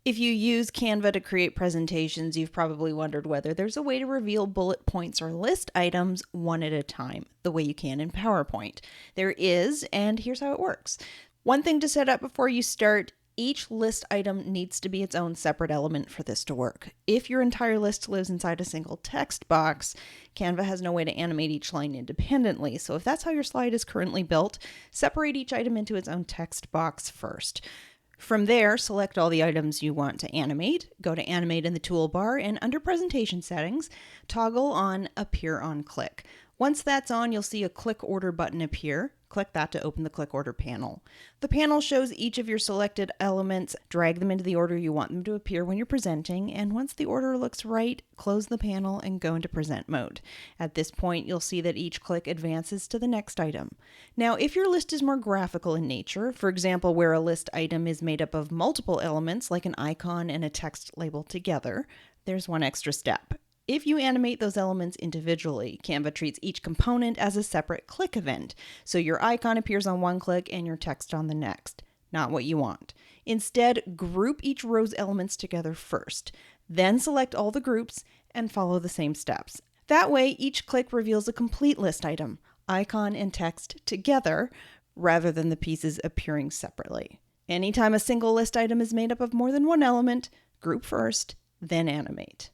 If you use Canva to create presentations, you've probably wondered whether there's a way to reveal bullet points or list items one at a time, the way you can in PowerPoint. There is, and here's how it works. One thing to set up before you start: each list item needs to be its own separate element for this to work. If your entire list lives inside a single text box, Canva has no way to animate each line independently. So if that's how your slide is currently built, separate each item into its own text box first. From there, select all the items you want to animate, go to Animate in the toolbar, and under Presentation Settings, toggle on Appear on Click. Once that's on, you'll see a Click Order button appear. Click that to open the Click Order panel. The panel shows each of your selected elements. Drag them into the order you want them to appear when you're presenting, and once the order looks right, close the panel and go into Present mode. At this point, you'll see that each click advances to the next item. Now, if your list is more graphical in nature, for example, where a list item is made up of multiple elements like an icon and a text label together, there's one extra step. If you animate those elements individually, Canva treats each component as a separate click event, so your icon appears on one click and your text on the next. Not what you want. Instead, group each row's elements together first, then select all the groups and follow the same steps. That way, each click reveals a complete list item, icon and text together, rather than the pieces appearing separately. Anytime a single list item is made up of more than one element, group first, then animate.